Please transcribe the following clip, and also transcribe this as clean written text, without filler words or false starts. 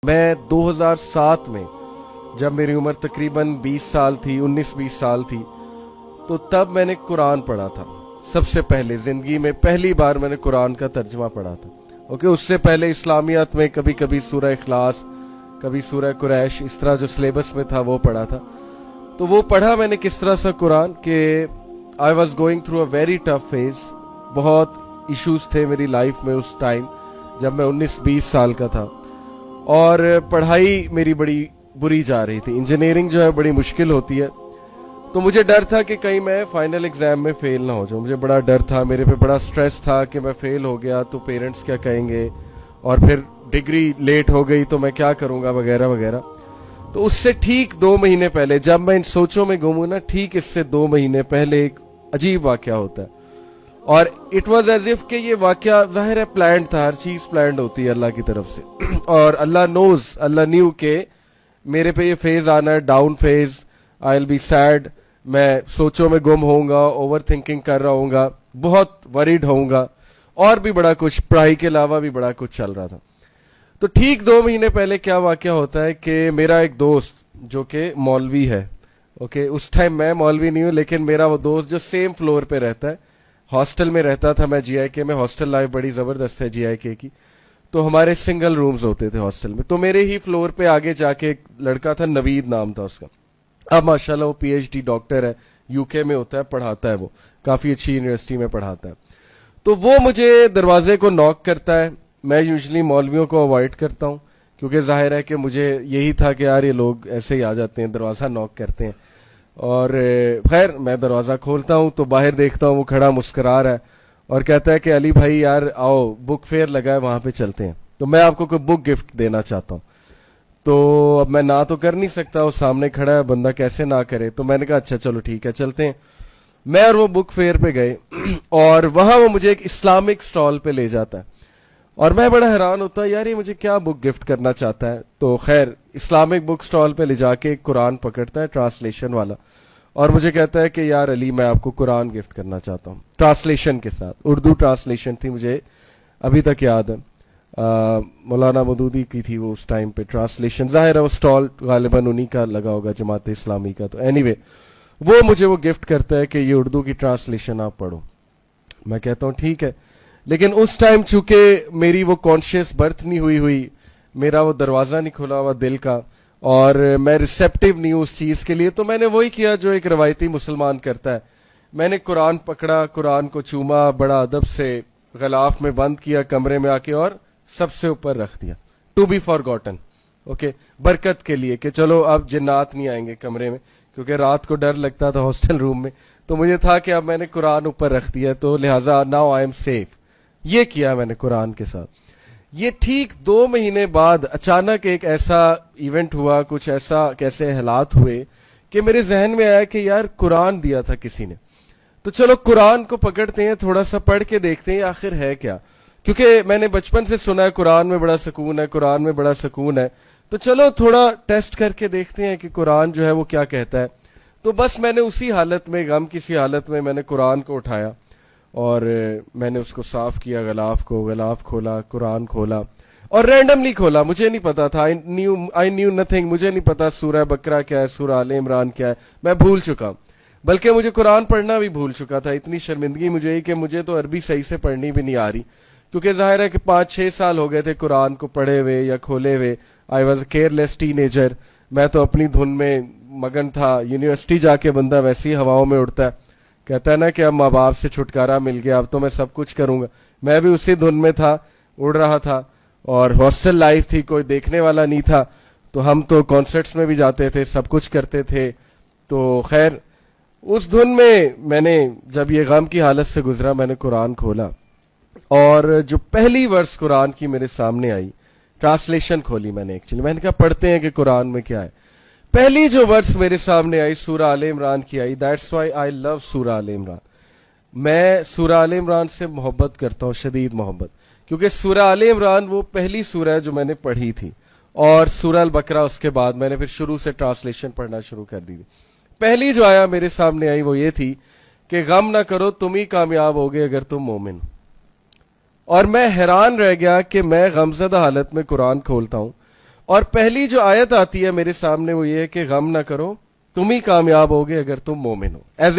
میں 2007 میں جب میری عمر تقریباً 20 سال تھی، 19-20 سال تھی، تو تب میں نے قرآن پڑھا تھا. سب سے پہلے زندگی میں پہلی بار میں نے قرآن کا ترجمہ پڑھا تھا. اس سے پہلے اسلامیات میں کبھی کبھی سورہ اخلاص، کبھی سورہ قریش، اس طرح جو سلیبس میں تھا وہ پڑھا تھا. تو وہ پڑھا میں نے کس طرح سے قرآن کہ I was going through a very tough phase. بہت ایشوز تھے میری لائف میں اس ٹائم جب میں 19-20 سال کا تھا، اور پڑھائی میری بڑی بری جا رہی تھی. انجینئرنگ جو ہے بڑی مشکل ہوتی ہے، تو مجھے ڈر تھا کہ کہیں میں فائنل ایگزام میں فیل نہ ہو جاؤں. مجھے بڑا ڈر تھا، میرے پہ بڑا سٹریس تھا کہ میں فیل ہو گیا تو پیرنٹس کیا کہیں گے، اور پھر ڈگری لیٹ ہو گئی تو میں کیا کروں گا وغیرہ وغیرہ. تو اس سے ٹھیک 2 مہینے پہلے جب میں ان سوچوں میں گم ہوں نا، ٹھیک اس سے 2 مہینے پہلے ایک عجیب واقعہ ہوتا ہے. اور اٹ واز ایز اف کہ یہ واقعہ ظاہر ہے پلانڈ تھا، ہر چیز پلانڈ ہوتی ہے اللہ کی طرف سے. اور اللہ نیو کہ میرے پہ یہ فیز آنا ہے، down phase. I will be sad, میں سوچوں میں گم ہوں گا، اوور تھنکنگ کر رہا ہوں گا، بہت وریڈ ہوں گا، اور بھی بڑا کچھ، پڑھائی کے علاوہ بھی بڑا کچھ چل رہا تھا. تو ٹھیک 2 مہینے پہلے کیا واقعہ ہوتا ہے کہ میرا ایک دوست جو کہ مولوی ہے، اس ٹائم میں مولوی نہیں ہوں، لیکن میرا وہ دوست جو سیم فلور پہ رہتا ہے، ہاسٹل میں رہتا تھا. میں جی آئی کے میں، ہاسٹل لائف بڑی زبردست ہے جی آئی کے کی، تو ہمارے سنگل رومز ہوتے تھے ہاسٹل میں. تو میرے ہی فلور پہ آگے جا کے ایک لڑکا تھا، نوید نام تھا اس کا. اب ماشاءاللہ وہ پی ایچ ڈی ڈاکٹر ہے، یو کے میں ہوتا ہے، پڑھاتا ہے، وہ کافی اچھی یونیورسٹی میں پڑھاتا ہے. تو وہ مجھے دروازے کو ناک کرتا ہے. میں یوزلی مولویوں کو اوائڈ کرتا ہوں، کیونکہ ظاہر ہے کہ مجھے یہی تھا کہ یار یہ لوگ ایسے ہی آ جاتے ہیں، دروازہ ناک کرتے ہیں. اور خیر میں دروازہ کھولتا ہوں تو باہر دیکھتا ہوں وہ کھڑا مسکرا رہا ہے اور کہتا ہے کہ علی بھائی یار آؤ، بک فیئر لگا ہے وہاں پہ چلتے ہیں، تو میں آپ کو کوئی بک گفٹ دینا چاہتا ہوں. تو اب میں نہ تو کر نہیں سکتا، وہ سامنے کھڑا ہے بندہ، کیسے نہ کرے. تو میں نے کہا اچھا چلو ٹھیک ہے چلتے ہیں. میں اور وہ بک فیئر پہ گئے اور وہاں وہ مجھے ایک اسلامک سٹال پہ لے جاتا ہے، اور میں بڑا حیران ہوتا ہے یار یہ مجھے کیا بک گفٹ کرنا چاہتا ہے. تو خیر اسلامک بک سٹال پہ لے جا کے ایک قرآن پکڑتا ہے ٹرانسلیشن والا، اور مجھے کہتا ہے کہ یار علی میں آپ کو قرآن گفٹ کرنا چاہتا ہوں، ٹرانسلیشن کے ساتھ. اردو ٹرانسلیشن تھی، مجھے ابھی تک یاد ہے، مولانا مودودی کی تھی وہ اس ٹائم پہ ٹرانسلیشن. ظاہر ہے وہ سٹال غالباً انہی کا لگا ہوگا، جماعت اسلامی کا. تو اینی وے وہ مجھے وہ گفٹ کرتا ہے کہ یہ اردو کی ٹرانسلیشن آپ پڑھو. میں کہتا ہوں ٹھیک ہے، لیکن اس ٹائم چونکہ میری وہ کانشیس برتھ نہیں ہوئی، میرا وہ دروازہ نہیں کھلا ہوا دل کا، اور میں ریسیپٹیو نہیں ہوں اس چیز کے لیے. تو میں نے وہی کیا جو ایک روایتی مسلمان کرتا ہے. میں نے قرآن پکڑا، قرآن کو چوما، بڑا ادب سے غلاف میں بند کیا کمرے میں آ کے، اور سب سے اوپر رکھ دیا، ٹو بی فار گاٹن. برکت کے لیے کہ چلو اب جنات نہیں آئیں گے کمرے میں، کیونکہ رات کو ڈر لگتا تھا ہاسٹل روم میں. تو مجھے تھا کہ اب میں نے قرآن اوپر رکھ دیا، تو لہٰذا ناؤ آئی ایم سیف. یہ کیا میں نے قرآن کے ساتھ. یہ ٹھیک 2 مہینے بعد اچانک ایک ایسا ایونٹ ہوا، کچھ ایسا کیسے حالات ہوئے کہ میرے ذہن میں آیا کہ یار قرآن دیا تھا کسی نے، تو چلو قرآن کو پکڑتے ہیں، تھوڑا سا پڑھ کے دیکھتے ہیں آخر ہے کیا. کیونکہ میں نے بچپن سے سنا ہے قرآن میں بڑا سکون ہے، قرآن میں بڑا سکون ہے، تو چلو تھوڑا ٹیسٹ کر کے دیکھتے ہیں کہ قرآن جو ہے وہ کیا کہتا ہے. تو بس میں نے اسی حالت میں، غم کسی حالت میں نے قرآن کو اٹھایا اور میں نے اس کو صاف کیا، غلاف کھولا، قرآن کھولا، اور رینڈملی کھولا. مجھے نہیں پتا تھا، آئی نیو نتھنگ. مجھے نہیں پتا سورہ بقرہ کیا ہے، سورہ آل عمران کیا ہے، میں بھول چکا، بلکہ مجھے قرآن پڑھنا بھی بھول چکا تھا. اتنی شرمندگی مجھے ہی کہ مجھے تو عربی صحیح سے پڑھنی بھی نہیں آ رہی، کیونکہ ظاہر ہے کہ 5-6 سال ہو گئے تھے قرآن کو پڑھے ہوئے یا کھولے ہوئے. I was a care less ten ager. میں تو اپنی دھن میں مگن تھا. یونیورسٹی جا کے بندہ ویسی ہواؤں میں اڑتا ہے، کہتا ہے نا کہ اب ماں باپ سے چھٹکارا مل گیا، اب تو میں سب کچھ کروں گا. میں بھی اسی دھن میں تھا، اڑ رہا تھا. اور ہاسٹل لائف تھی، کوئی دیکھنے والا نہیں تھا، تو ہم تو کانسرٹس میں بھی جاتے تھے، سب کچھ کرتے تھے. تو خیر اس دھن میں نے جب یہ غم کی حالت سے گزرا، میں نے قرآن کھولا، اور جو پہلی ورس قرآن کی میرے سامنے آئی، ٹرانسلیشن کھولی میں نے. ایکچولی میں نے کہا پڑھتے ہیں کہ قرآن میں کیا ہے. پہلی جو ورس میرے سامنے آئی سورہ آل عمران کی آئی. دیٹس وائی آئی لو سورہ آل عمران. میں سورہ آل عمران سے محبت کرتا ہوں، شدید محبت، کیونکہ سورہ آل عمران وہ پہلی سورہ ہے جو میں نے پڑھی تھی، اور سورہ البقرہ اس کے بعد میں نے پھر شروع سے ٹرانسلیشن پڑھنا شروع کر دی تھی. پہلی جو آیا میرے سامنے آئی وہ یہ تھی کہ غم نہ کرو، تم ہی کامیاب ہوگے اگر تم مومن. اور میں حیران رہ گیا کہ میں غمزدہ حالت میں قرآن کھولتا ہوں اور پہلی جو آیت آتی ہے میرے سامنے وہ یہ ہے کہ غم نہ کرو، تم ہی کامیاب ہوگے اگر تم مومن ہو. ایز